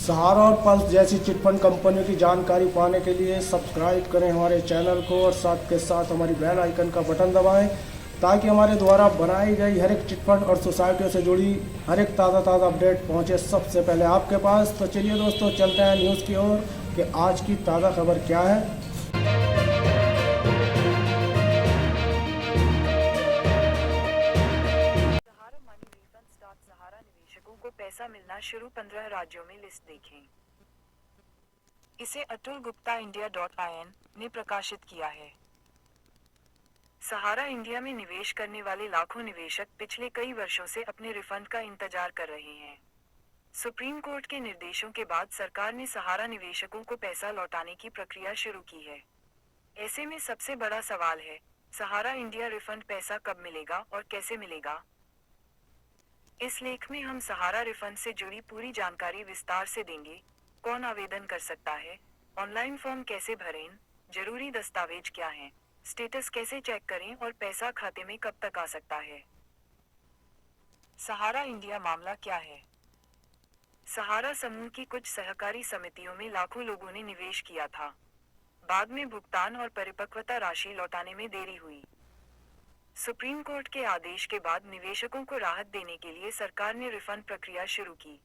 सहारा और पल्स जैसी चिटफंड कंपनियों की जानकारी पाने के लिए सब्सक्राइब करें हमारे चैनल को और साथ के साथ हमारी बेल आइकन का बटन दबाएं ताकि हमारे द्वारा बनाई गई हर एक चिटफंड और सोसाइटियों से जुड़ी हर एक ताज़ा अपडेट पहुंचे सबसे पहले आपके पास। तो चलिए दोस्तों, चलते हैं न्यूज़ की ओर कि आज की ताज़ा खबर क्या है। सहारा मनी रिफंड स्टार्ट। सहारा निवेशकों को पैसा मिलना शुरू, 15 राज्यों में लिस्ट देखें। इसे अतुल गुप्ता India.in ने प्रकाशित किया है। सहारा इंडिया में निवेश करने वाले लाखों निवेशक पिछले कई वर्षों से अपने रिफंड का इंतजार कर रहे हैं। सुप्रीम कोर्ट के निर्देशों के बाद सरकार ने सहारा निवेशकों को पैसा लौटाने की प्रक्रिया शुरू की है। ऐसे में सबसे बड़ा सवाल है, सहारा इंडिया रिफंड पैसा कब मिलेगा और कैसे मिलेगा। इस लेख में हम सहारा रिफंड से जुड़ी पूरी जानकारी विस्तार से देंगे। कौन आवेदन कर सकता है, ऑनलाइन फॉर्म कैसे भरें, जरूरी दस्तावेज क्या हैं, स्टेटस कैसे चेक करें और पैसा खाते में कब तक आ सकता है। सहारा इंडिया मामला क्या है। सहारा समूह की कुछ सहकारी समितियों में लाखों लोगों ने निवेश किया था। बाद में भुगतान और परिपक्वता राशि लौटाने में देरी हुई। सुप्रीम कोर्ट के आदेश के बाद निवेशकों को राहत देने के लिए सरकार ने रिफंड प्रक्रिया शुरू की।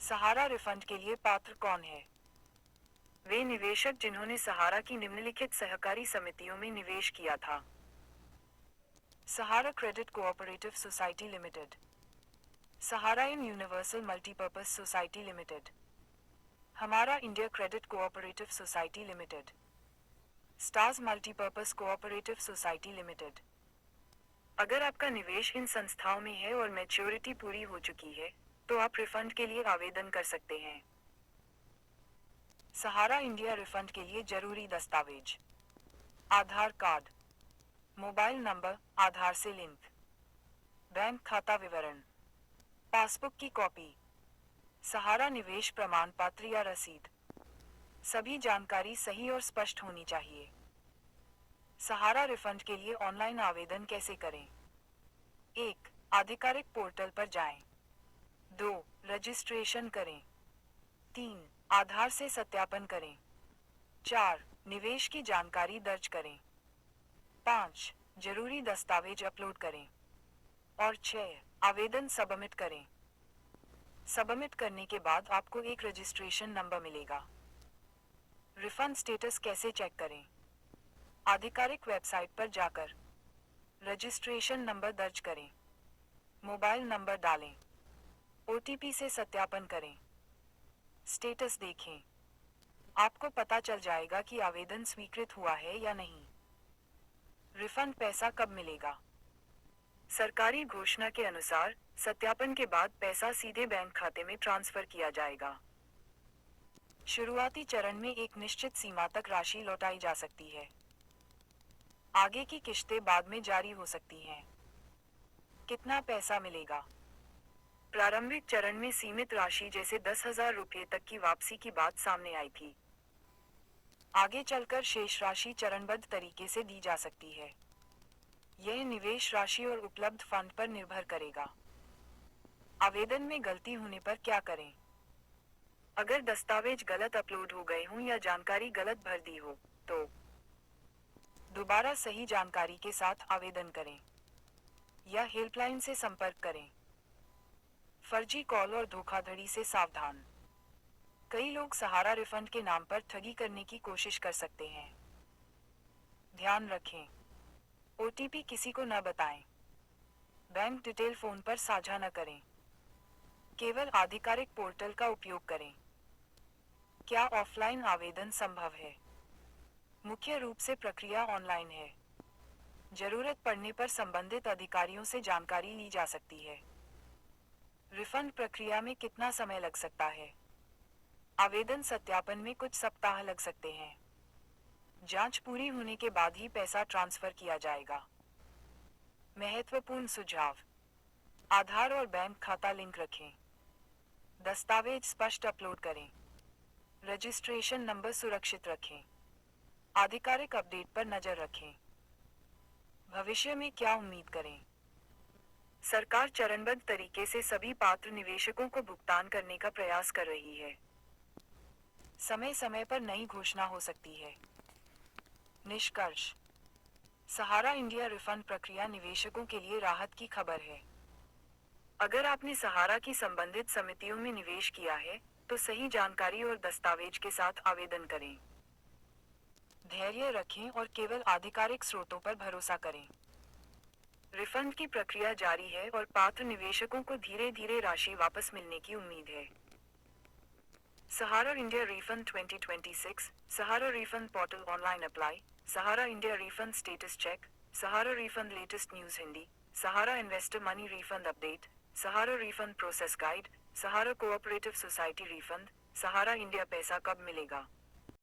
सहारा रिफंड के लिए पात्र कौन है। वे निवेशक जिन्होंने सहारा की निम्नलिखित सहकारी समितियों में निवेश किया था। सहारा क्रेडिट कोऑपरेटिव सोसाइटी लिमिटेड, सहारा इन यूनिवर्सल मल्टीपर्पज सोसाइटी लिमिटेड, हमारा India credit cooperative society limited, stars multipurpose cooperative society limited. अगर आपका निवेश इन संस्थाओं में है और मैच्योरिटी पूरी हो चुकी है, तो आप रिफंड के लिए आवेदन कर सकते हैं। सहारा इंडिया रिफंड के लिए जरूरी दस्तावेज: आधार कार्ड, मोबाइल नंबर आधार से लिंक, बैंक खाता विवरण, पासबुक की कॉपी, सहारा निवेश प्रमाण पत्र या रसीद। सभी जानकारी सही और स्पष्ट होनी चाहिए। सहारा रिफंड के लिए ऑनलाइन आवेदन कैसे करें। 1. आधिकारिक पोर्टल पर जाएं। 2. रजिस्ट्रेशन करें। 3. आधार से सत्यापन करें। 4. निवेश की जानकारी दर्ज करें। 5. जरूरी दस्तावेज अपलोड करें। और 6. आवेदन सबमिट करें। सबमिट करने के बाद आपको एक रजिस्ट्रेशन नंबर मिलेगा। रिफंड स्टेटस कैसे चेक करें। आधिकारिक वेबसाइट पर जाकर रजिस्ट्रेशन नंबर दर्ज करें, मोबाइल नंबर डालें, OTP से सत्यापन करें, स्टेटस देखें। आपको पता चल जाएगा कि आवेदन स्वीकृत हुआ है या नहीं। रिफंड पैसा कब मिलेगा। सरकारी घोषणा के अनुसार सत्यापन के बाद पैसा सीधे बैंक खाते में ट्रांसफर किया जाएगा। शुरुआती चरण में एक निश्चित सीमा तक राशि लौटाई जा सकती है। आगे की किश्तें बाद में जारी हो सकती हैं। कितना पैसा मिलेगा। प्रारंभिक चरण में सीमित राशि जैसे 10,000 रुपये तक की वापसी की बात सामने आई थी। आगे चलकर शेष राशि चरणबद्ध तरीके से दी जा सकती है। यह निवेश राशि और उपलब्ध फंड पर निर्भर करेगा। आवेदन में गलती होने पर क्या करें। अगर दस्तावेज गलत अपलोड हो गए हों या जानकारी गलत भर दी हो, तो दोबारा सही जानकारी के साथ आवेदन करें या हेल्पलाइन से संपर्क करें। फर्जी कॉल और धोखाधड़ी से सावधान। कई लोग सहारा रिफंड के नाम पर ठगी करने की कोशिश कर सकते हैं। ध्यान रखें, OTP किसी को न बताएं। बैंक डिटेल फोन पर साझा न करें। केवल आधिकारिक पोर्टल का उपयोग करें। क्या ऑफलाइन आवेदन संभव है। मुख्य रूप से प्रक्रिया ऑनलाइन है। जरूरत पड़ने पर संबंधित अधिकारियों से जानकारी ली जा सकती है। रिफंड प्रक्रिया में कितना समय लग सकता है। आवेदन सत्यापन में कुछ सप्ताह लग सकते हैं। जांच पूरी होने के बाद ही पैसा ट्रांसफर किया जाएगा। महत्वपूर्ण सुझाव: आधार और बैंक खाता लिंक रखें। दस्तावेज स्पष्ट अपलोड करें। रजिस्ट्रेशन नंबर सुरक्षित रखें। आधिकारिक अपडेट पर नजर रखें। भविष्य में क्या उम्मीद करें। सरकार चरणबद्ध तरीके से सभी पात्र निवेशकों को भुगतान करने का प्रयास कर रही है। समय समय पर नई घोषणा हो सकती है। निष्कर्ष: सहारा इंडिया रिफंड प्रक्रिया निवेशकों के लिए राहत की खबर है। अगर आपने सहारा की संबंधित समितियों में निवेश किया है, तो सही जानकारी और दस्तावेज के साथ आवेदन करें। धैर्य रखें और केवल आधिकारिक स्रोतों पर भरोसा करें। रिफंड की प्रक्रिया जारी है और पात्र निवेशकों को धीरे धीरे राशि वापस मिलने की उम्मीद है। सहारा इंडिया रिफंड 2026, सहारा रिफंड पोर्टल ऑनलाइन अप्लाई, सहारा इंडिया रिफंड स्टेटस चेक, सहारा रिफंड लेटेस्ट न्यूज़ हिंदी, सहारा इन्वेस्टर मनी रिफंड अपडेट, सहारा रिफंड प्रोसेस गाइड, सहारा कोऑपरेटिव सोसाइटी रिफंड, सहारा इंडिया पैसा कब मिलेगा।